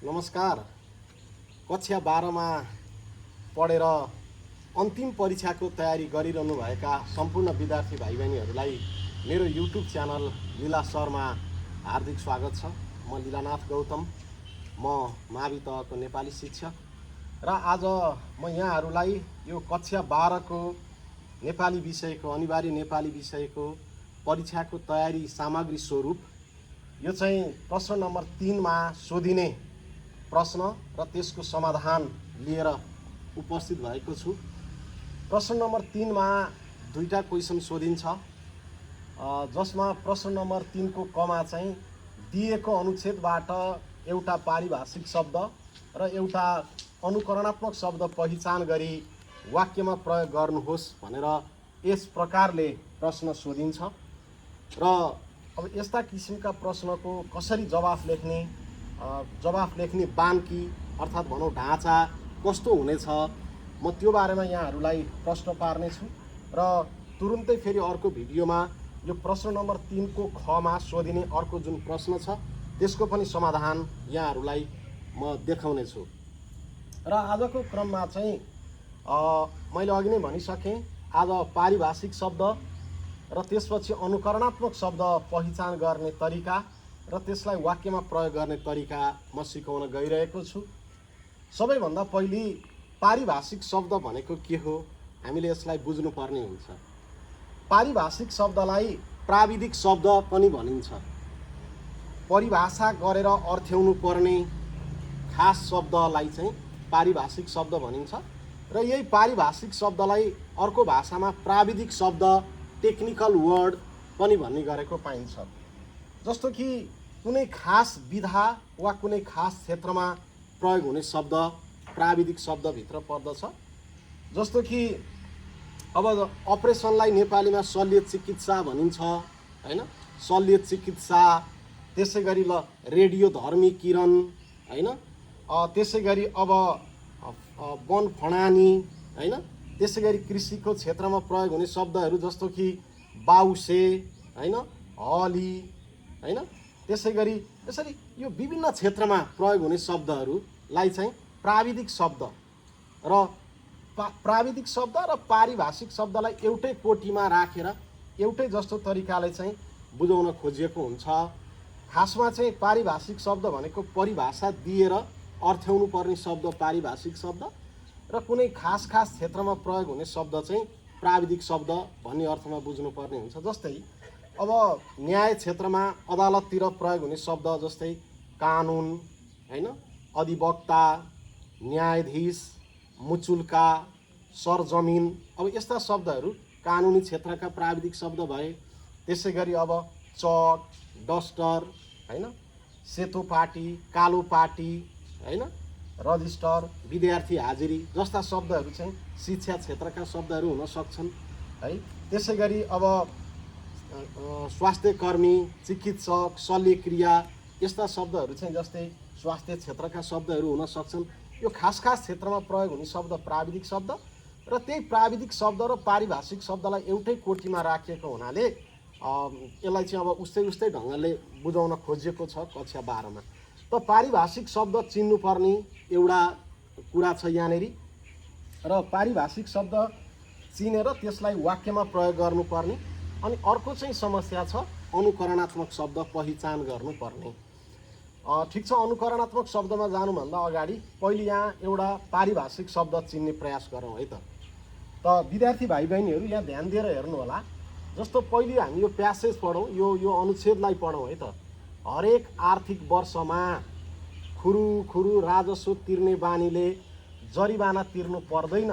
नमस्कार। कक्षा 12 मा पढेर अन्तिम परीक्षाको तयारी गरिरहनुभएका सम्पूर्ण विद्यार्थी भाइ बहिनीहरूलाई मेरो युट्युब च्यानल लीला शर्मा हार्दिक स्वागत छ। म लीलानाथ गौतम, म मावि तहको नेपाली शिक्षक र आज म यहाँहरूलाई यो कक्षा 12 को नेपाली विषयको अनिवार्य नेपाली विषयको परीक्षाको तयारी सामग्री स्वरूप यो चाहिँ प्रश्न नम्बर 3 मा सोधिने प्रश्न र त्यसको समाधान लिएर उपस्थित भएको छु। प्रश्न नम्बर 3 मा दुईटा क्वेसन सोधिन्छ, जसमा प्रश्न नम्बर 3 को कमा चाहिँ दिएको अनुच्छेदबाट एउटा पारिभाषिक शब्द र एउटा अनुकरणात्मक शब्द पहिचान गरी वाक्यमा प्रयोग गर्नुहोस् भनेर यस प्रकारले प्रश्न सोधिन्छ। र अब यस्ता किसिमका प्रश्नको कसरी जवाफ लेख्ने बान्की अर्थात् भनौँ ढाँचा कस्तो हुनेछ, म त्यो बारेमा यहाँहरूलाई प्रश्न पार्नेछु र तुरुन्तै फेरि अर्को भिडियोमा यो प्रश्न नम्बर 3 को ख मा सोधिने अर्को जुन प्रश्न छ त्यसको पनि समाधान यहाँहरूलाई म देखाउने छु। र आजको क्रममा चाहिँ मैले अघि नै भनिसकेँ, आज पारिभाषिक शब्द र त्यसपछि अनुकरणात्मक शब्द पहिचान गर्ने तरिका र त्यसलाई वाक्यमा प्रयोग गर्ने तरिका म सिकाउन गइरहेको छु। सबैभन्दा पहिले पारिभाषिक शब्द भनेको के हो, हामीले यसलाई बुझ्नुपर्ने हुन्छ। पारिभाषिक शब्दलाई प्राविधिक शब्द पनि भनिन्छ। परिभाषा गरेर अर्थ्याउनु पर्ने खास शब्दलाई चाहिँ पारिभाषिक शब्द भनिन्छ र यही पारिभाषिक शब्दलाई अर्को भाषामा प्राविधिक शब्द, टेक्निकल वर्ड पनि भन्ने गरेको पाइन्छ। जस्तो कि कुनै खास विधा वा कुनै खास क्षेत्रमा प्रयोग हुने शब्द प्राविधिक शब्दभित्र पर्दछ। जस्तो कि अब अपरेसनलाई नेपालीमा शल्य चिकित्सा भनिन्छ, हैन? शल्य चिकित्सा, त्यसै गरी रेडियोधर्मी किरण, हैन? त्यसै गरी अब वन फणानी, हैन? त्यसै गरी कृषिको क्षेत्रमा प्रयोग हुने शब्दहरू जस्तो कि बाउसे, हैन? हली, हैन? त्यसै गरी यसरी यो विभिन्न क्षेत्रमा प्रयोग हुने शब्दहरूलाई चाहिँ प्राविधिक शब्द र प्राविधिक शब्द र पारिभाषिक शब्दलाई एउटै कोटीमा राखेर एउटै जस्तो तरिकाले चाहिँ बुझाउन खोजिएको हुन्छ। खासमा चाहिँ पारिभाषिक शब्द भनेको परिभाषा दिएर अर्थ्याउनु पर्ने शब्द पारिभाषिक शब्द र कुनै खास क्षेत्रमा प्रयोग हुने शब्द चाहिँ प्राविधिक शब्द भन्ने अर्थमा बुझ्नुपर्ने हुन्छ। जस्तै अब न्याय क्षेत्रमा अदालततिर प्रयोग हुने शब्द जस्तै कानुन, हैन? अधिवक्ता, न्यायाधीश, मुचुल्का, सरजमिन, अब यस्ता शब्दहरू कानुनी क्षेत्रका प्राविधिक शब्द भए। त्यसै गरी अब चक, डस्टर, हैन? सेतो पाटी, कालो पाटी, हैन? रजिस्टर, विद्यार्थी हाजिरी जस्ता शब्दहरू चाहिँ शिक्षा क्षेत्रका शब्दहरू हुन सक्छन्, है। त्यसै गरी अब स्वास्थ्य कर्मी, चिकित्सक, शल्यक्रिया यस्ता शब्दहरू चाहिँ जस्तै स्वास्थ्य क्षेत्रका शब्दहरू हुन सक्छन्। यो खास क्षेत्रमा प्रयोग हुने शब्द प्राविधिक शब्द र त्यही प्राविधिक शब्द र पारिभाषिक शब्दलाई एउटै कोटीमा राखिएको हुनाले यसलाई चाहिँ अब उस्तै ढङ्गले बुझाउन खोजिएको छ कक्षा 12 मा। त पारिभाषिक शब्द चिन्नुपर्ने एउटा कुरा छ यहाँनेरि र पारिभाषिक शब्द चिनेर त्यसलाई वाक्यमा प्रयोग गर्नुपर्ने। अनि अर्को चाहिँ समस्या छ अनुकरणात्मक शब्द पहिचान गर्नुपर्ने। ठिक छ, अनुकरणात्मक शब्दमा जानुभन्दा अगाडि पहिले यहाँ एउटा पारिभाषिक शब्द चिन्ने प्रयास गरौँ है त। विद्यार्थी भाइ बहिनीहरू यहाँ ध्यान दिएर हेर्नु होला। जस्तो पहिले हामी यो प्यासेज पढौँ, यो अनुच्छेदलाई पढौँ है त। हरेक आर्थिक वर्षमा खुरू राजस्व तिर्ने बानीले जरिवाना तिर्नु पर्दैन।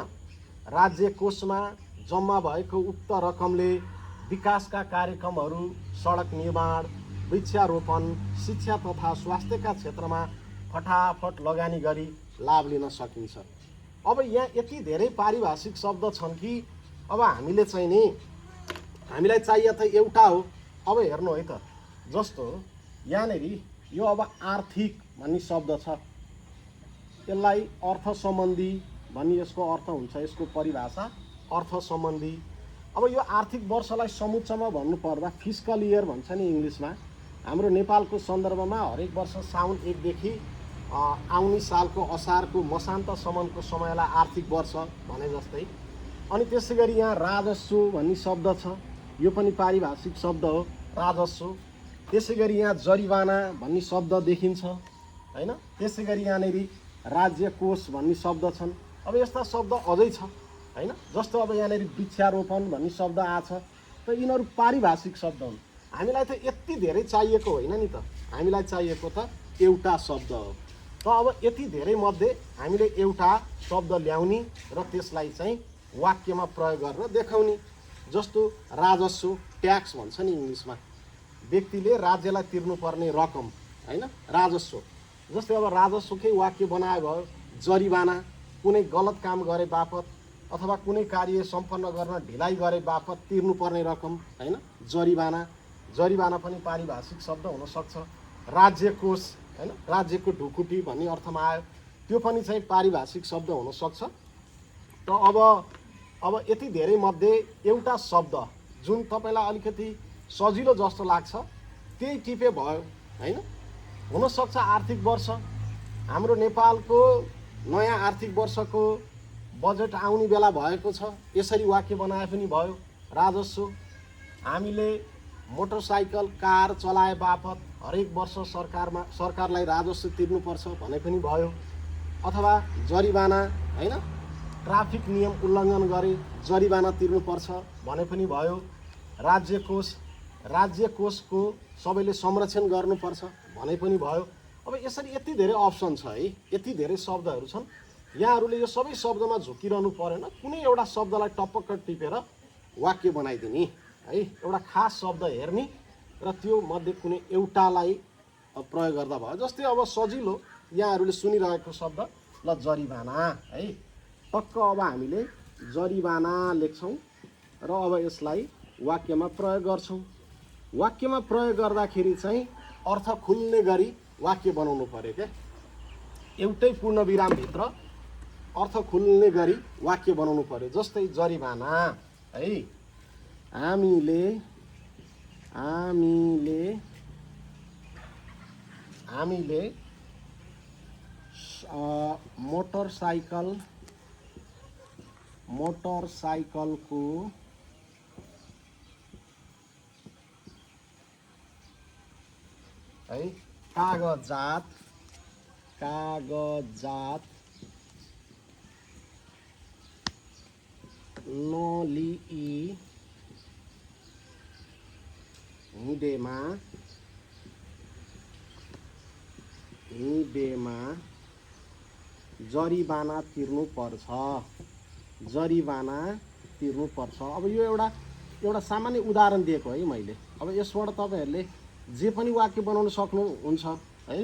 राज्य कोषमा जम्मा भएको उक्त रकमले विकासका कार्यक्रमहरू, सडक निर्माण, वृक्षारोपण, शिक्षा तथा स्वास्थ्यका क्षेत्रमा फटाफट लगानी गरी लाभ लिन सकिन्छ। अब यहाँ यति धेरै पारिभाषिक शब्द छन् कि अब हामीले चाहिँ नि हामीलाई चाहिए त एउटा हो। अब हेर्नु है त, जस्तो यहाँनेरि यो अब आर्थिक भन्ने शब्द छ, यसलाई अर्थ सम्बन्धी भन्ने यसको अर्थ हुन्छ, यसको परिभाषा अर्थ सम्बन्धी। अब यो आर्थिक वर्षलाई समुच्चमा भन्नुपर्दा फिस्कल इयर भन्छ नि इङ्ग्लिसमा। हाम्रो नेपालको सन्दर्भमा हरेक वर्ष साउन 1 देखि आउने सालको असारको मसान्तसम्मको समयलाई आर्थिक वर्ष भने जस्तै। अनि त्यसै गरी यहाँ राजस्व भन्ने शब्द छ, यो पनि पारिभाषिक शब्द हो राजस्व। त्यसै गरी यहाँ जरिवाना भन्ने शब्द देखिन्छ हैन। त्यसै गरी यहाँनिर राज्य कोष भन्ने शब्द छन्। अब यस्ता शब्द अझै छ हैन। जस्तो अब यहाँनिर वृक्षारोपण भन्ने शब्द आछ, त यिनीहरू पारिभाषिक शब्द हुन्। हामीलाई त यति धेरै चाहिएको होइन नि त, हामीलाई चाहिएको त एउटा शब्द हो। त अब यति धेरै मध्ये हामीले एउटा शब्द ल्याउने र त्यसलाई चाहिँ वाक्यमा प्रयोग गरेर देखाउने। जस्तो राजस्व, ट्याक्स भन्छ नि इङ्ग्लिसमा, व्यक्तिले राज्यलाई तिर्नुपर्ने रकम हैन, राजस्व। जस्तै अब राजस्वकै वाक्य बनाए भयो जरिवाना, कुनै गलत काम गरे बापत अथवा कुनै कार्य सम्पन्न गर्न ढिलाइ गरे बापत तिर्नुपर्ने रकम हैन, जरिवाना। जरिवाना पनि पारिभाषिक शब्द हुनसक्छ। राज्य कोष हैन, राज्यको ढुकुटी भन्ने अर्थमा आयो, त्यो पनि चाहिँ पारिभाषिक शब्द हुनसक्छ। त अब यति धेरै मध्ये एउटा शब्द जुन तपाईँलाई अलिकति सजिलो जस्तो लाग्छ त्यही टिपे भयो हैन। हुनसक्छ आर्थिक वर्ष, हाम्रो नेपालको नयाँ आर्थिक वर्षको बजेट आउने बेला भएको छ, यसरी वाक्य बनाए पनि भयो राजस्व। हामीले मोटरसाइकल कार चलाए बापत हरेक वर्ष सरकारलाई राजस्व तिर्नुपर्छ भने पनि भयो। अथवा जरिवाना हैन, ट्राफिक नियम उल्लङ्घन गरे जरिवाना तिर्नुपर्छ भने पनि भयो। राज्य कोष, राज्य कोषको सबैले संरक्षण गर्नुपर्छ भने पनि भयो। अब यसरी यति धेरै अप्सन छ है, यति धेरै शब्दहरू छन्। यहाँहरूले यो सबै शब्दमा झुकिरहनु परेन, कुनै एउटा शब्दलाई टपक्क टिपेर वाक्य बनाइदिने है, एउटा खास शब्द हेर्ने र त्यो मध्ये कुनै एउटालाई प्रयोग गर्दा भयो। जस्तै अब सजिलो यहाँहरूले सुनिरहेको शब्द ल जरिवाना है, टक्क अब हामीले जरिवाना लेख्छौँ र अब यसलाई वाक्यमा प्रयोग गर्छौँ। वाक्यमा प्रयोग गर्दाखेरि चाहिँ अर्थ खुल्ने गरी वाक्य बनाउनु पर्यो क्या, एउटै पूर्ण विरामभित्र अर्थ खुल्ने गरी वाक्य बनाउनु पर्यो। जस्तै जरिवाना है, हामीले मोटरसाइकलको है कागजात नलिई हिँडेमा जरिवाना तिर्नुपर्छ। अब यो एउटा सामान्य उदाहरण दिएको है मैले। अब यसबाट तपाईँहरूले जे पनि वाक्य बनाउन सक्नुहुन्छ है।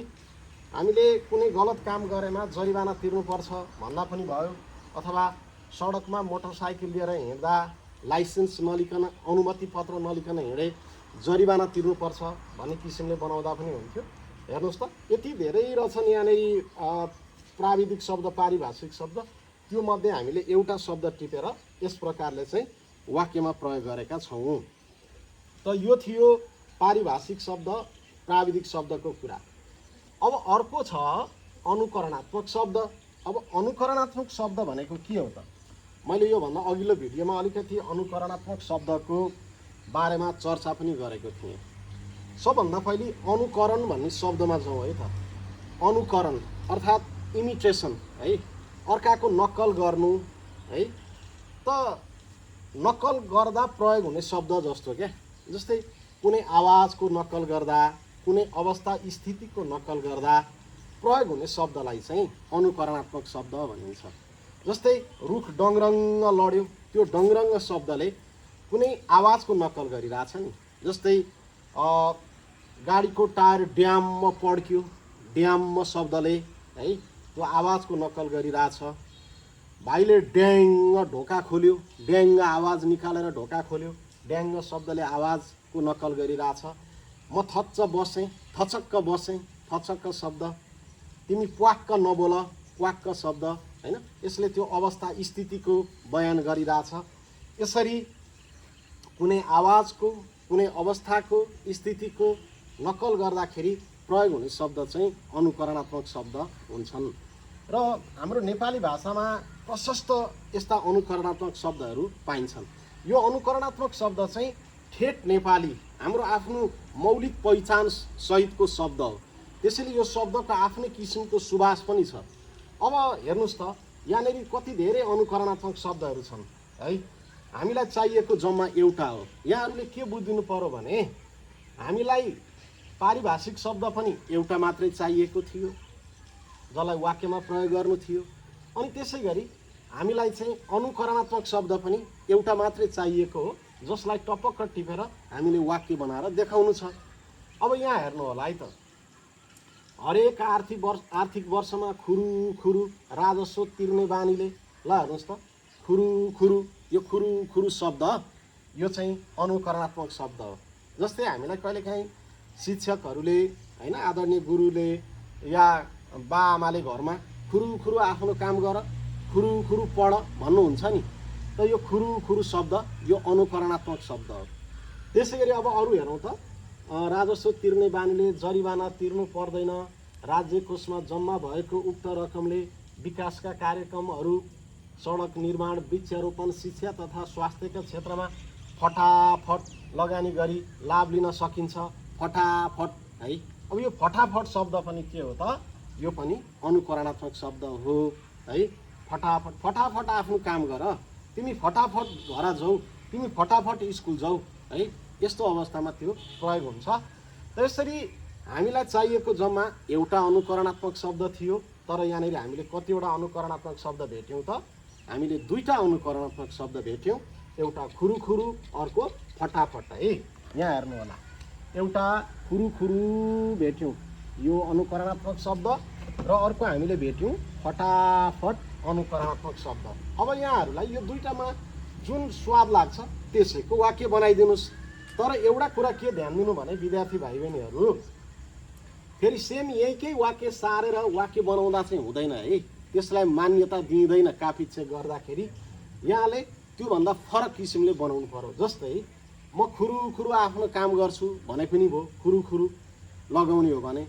हामीले कुनै गलत काम गरेमा जरिवाना तिर्नुपर्छ भन्दा पनि भयो। अथवा सडकमा मोटरसाइकल लिएर हिँड्दा लाइसेन्स नलिकन, अनुमति पत्र नलिकन हिँडे जरिवाना तिर्नुपर्छ भन्ने किसिमले बनाउँदा पनि हुन्थ्यो। हेर्नुहोस् त, यति धेरै रहेछन् यहाँनिर प्राविधिक शब्द, पारिभाषिक शब्द। त्यो मध्ये हामीले एउटा शब्द टिपेर यस प्रकारले चाहिँ वाक्यमा प्रयोग गरेका छौँ। त यो थियो पारिभाषिक शब्द, प्राविधिक शब्दको कुरा। अब अर्को छ अनुकरणात्मक शब्द। अब अनुकरणात्मक शब्द भनेको के हो त? मैले योभन्दा अघिल्लो भिडियोमा अलिकति अनुकरणात्मक शब्दको बारेमा चर्चा पनि गरेको थिएँ। सबभन्दा पहिले अनुकरण भन्ने शब्दमा जाउँ है त। अनुकरण अर्थात् इमिटेसन है, अर्काको नक्कल गर्नु है। त नक्कल गर्दा प्रयोग हुने शब्द जस्तो क्या, जस्तै कुनै आवाजको नक्कल गर्दा, कुनै अवस्था स्थितिको नक्कल गर्दा प्रयोग हुने शब्दलाई चाहिँ अनुकरणात्मक शब्द भनिन्छ। जस्तै रुख डङरङ्ग लड्यो, त्यो डङरङ्ग शब्दले कुनै आवाजको नक्कल गरिरहेछ नि। जस्तै गाडीको टायर ड्याममा पड्क्यो, ड्याममा शब्दले है त्यो आवाजको नक्कल गरिरहेछ। भाइले ड्याङ्ग ढोका खोल्यो, ड्याङ्ग आवाज निकालेर ढोका खोल्यो, ड्याङ्ग शब्दले आवाजको नक्कल गरिरहेछ। म थचक्क बसेँ, थचक्क शब्द। तिमी प्वाक्क नबोल, प्वाक्क शब्द हैन, यसले त्यो अवस्था स्थितिको बयान गरिरहेछ। यसरी कुनै आवाजको, कुनै अवस्थाको, स्थितिको नक्कल गर्दाखेरि प्रयोग हुने शब्द चाहिँ अनुकरणात्मक शब्द हुन्छन् र हाम्रो नेपाली भाषामा प्रशस्त यस्ता अनुकरणात्मक शब्दहरू पाइन्छन्। यो अनुकरणात्मक शब्द चाहिँ ठेट नेपाली हाम्रो आफ्नो मौलिक पहिचान सहितको शब्द हो। त्यसैले यो शब्दको आफ्नै किसिमको सुवास पनि छ। अब हेर्नुहोस् त यहाँनिर कति धेरै अनुकरणात्मक शब्दहरू छन् है। हामीलाई चाहिएको जम्मा एउटा हो। यहाँहरूले के बुझिदिनु पर्यो भने हामीलाई पारिभाषिक शब्द पनि एउटा मात्रै चाहिएको थियो जसलाई वाक्यमा प्रयोग गर्नु थियो। अनि त्यसै गरी हामीलाई चाहिँ अनुकरणात्मक शब्द पनि एउटा मात्रै चाहिएको हो जसलाई टपक्क टिपेर हामीले वाक्य बनाएर देखाउनु छ। अब यहाँ हेर्नु होला है त, हरेक आर्थिक वर्षमा खुरु राजस्व तिर्ने बानीले, ल हेर्नुहोस् त खुरु यो खुरु शब्द यो चाहिँ अनुकरणात्मक शब्द हो। जस्तै हामीलाई कहिलेकाहीँ शिक्षकहरूले हैन आदरणीय गुरुले या बाआमाले घरमा खुरु आफ्नो काम गर, खुरु पढ भन्नुहुन्छ नि, त यो खुरु शब्द यो अनुकरणात्मक शब्द हो। त्यसै गरी अब अरू हेरौँ त, राजस्व तिर्ने बानीले जरिवाना तिर्नु पर्दैन, राज्य कोषमा जम्मा भएको उक्त रकमले विकासका कार्यक्रमहरू, सडक निर्माण, वृक्षारोपण, शिक्षा तथा स्वास्थ्यका क्षेत्रमा फटाफट लगानी गरी लाभ लिन सकिन्छ। फटाफट है। अब यो फटाफट शब्द पनि के हो त, यो पनि अनुकरणात्मक शब्द हो है। फटाफट आफ्नो काम गर, तिमी फटाफट घर जाऊ, तिमी फटाफट स्कुल जाऊ है, यस्तो अवस्थामा त्यो प्रयोग हुन्छ। त्यसरी हामीलाई चाहिएको जम्मा एउटा अनुकरणात्मक शब्द थियो, तर यहाँनिर हामीले कतिवटा अनुकरणात्मक शब्द भेट्यौँ त, हामीले दुईटा अनुकरणात्मक शब्द भेट्यौँ, एउटा खुरु अर्को फटाफट है। यहाँ हेर्नु होला, एउटा खुरु भेट्यौँ यो अनुकरणात्मक शब्द र अर्को हामीले भेट्यौँ फटाफट अनुकरणात्मक शब्द। अब यहाँहरूलाई यो दुईटामा जुन स्वाद लाग्छ त्यसैको वाक्य बनाइदिनुहोस्। तर एउटा कुरा के ध्यान दिनु भने विद्यार्थी भाइ बहिनीहरू, फेरि सेम यहीकै वाक्य सारेर वाक्य बनाउँदा चाहिँ हुँदैन है, त्यसलाई मान्यता दिँदैन काफिच्छे गर्दाखेरि। यहाँले त्योभन्दा फरक किसिमले बनाउनु पर्यो। जस्तै म खुरु आफ्नो काम गर्छु भने पनि भयो, खुरु लगाउने हो भने,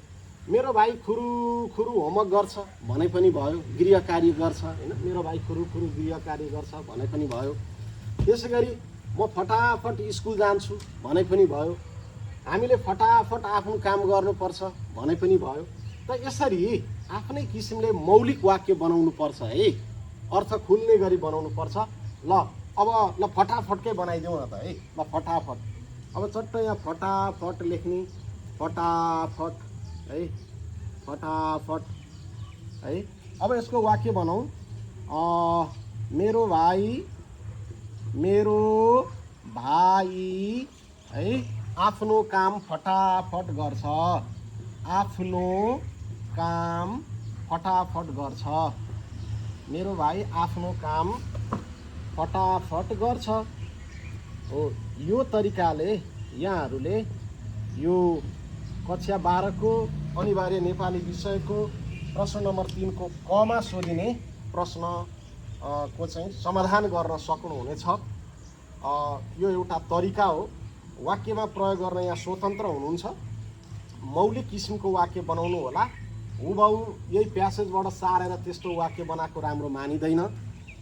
मेरो भाइ खुरु होमवर्क गर्छ भने पनि भयो, गृह कार्य गर्छ हैन, मेरो भाइ खुरु गृह कार्य गर्छ भने पनि भयो। त्यसै गरी म फटाफट स्कुल जान्छु भने पनि भयो, हामीले फटाफट आफ्नो काम गर्नुपर्छ भने पनि भयो। त यसरी आफ्नै किसिमले मौलिक वाक्य बनाउनु पर्छ है, अर्थ खुल्ने गरी बनाउनु पर्छ। ल फटाफटकै बनाइदिउँ न त है। ल फटाफट, अब चट्ट यहाँ फटाफट लेख्ने, फटाफट है, फटाफट है। अब यसको वाक्य बनाऊ, मेरो भाइ है आफ्नो काम फटाफट गर्छ, आफ्नो काम फटाफट गर्छ, मेरो भाइ आफ्नो काम फटाफट गर्छ हो। यो तरिकाले यहाँहरूले यो कक्षा 12 को अनिवार्य नेपाली विषयको प्रश्न नम्बर 3 को कमा सोधिने प्रश्न को चाहिँ समाधान गर्न सक्नुहुनेछ। यो एउटा तरिका हो। वाक्यमा प्रयोग गर्न यहाँ स्वतन्त्र हुनुहुन्छ। मौलिक किसिमको वाक्य बनाउनु होला। हुबहु यही प्यासेजबाट सारेर त्यस्तो वाक्य बनाएको राम्रो मानिँदैन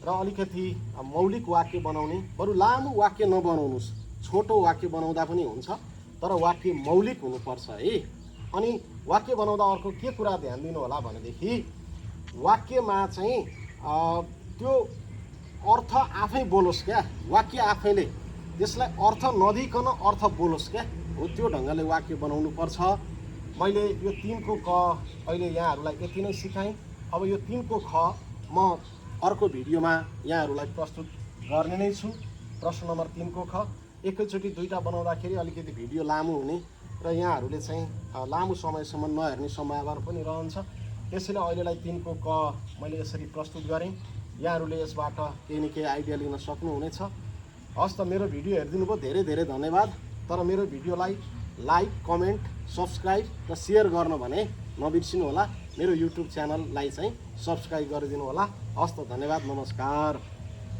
र अलिकति मौलिक वाक्य बनाउने, बरु लामो वाक्य नबनाउनुहोस्, छोटो वाक्य बनाउँदा पनि हुन्छ, तर वाक्य मौलिक हुनुपर्छ है। अनि वाक्य बनाउँदा अर्को के कुरा ध्यान दिनु होला भनेदेखि, वाक्यमा चाहिँ त्यो अर्थ आफै बोलोस् क्या, वाक्य आफैले त्यसलाई अर्थ नदिकन अर्थ बोलोस् क्या, हो त्यो ढङ्गले वाक्य बनाउनु पर्छ। मैले यो 3 को क अहिले यहाँहरूलाई यति नै सिकाएँ। अब यो 3 को ख म अर्को भिडियोमा यहाँहरूलाई प्रस्तुत गर्ने नै छु। प्रश्न नम्बर 3 को ख एकैचोटि दुईटा बनाउँदाखेरि अलिकति भिडियो लामो हुने र यहाँहरूले चाहिँ लामो समयसम्म नहेर्ने सम्भावना पनि रहन्छ। त्यसैले अहिलेलाई 3 को क मैले यसरी प्रस्तुत गरेँ। यहाँहरूले यसबाट केही न केही आइडिया लिन सक्नुहुनेछ। हस् त, मेरो भिडियो हेरिदिनु भयो, धेरै धेरै धन्यवाद। तर मेरो भिडियोलाई लाइक, कमेन्ट, सब्सक्राइब र सेयर गर्न भने नबिर्सिनु होला। मेरो युट्युब च्यानललाई चाहिँ सब्सक्राइब गरिदिनु होला। हस् त, धन्यवाद, नमस्कार।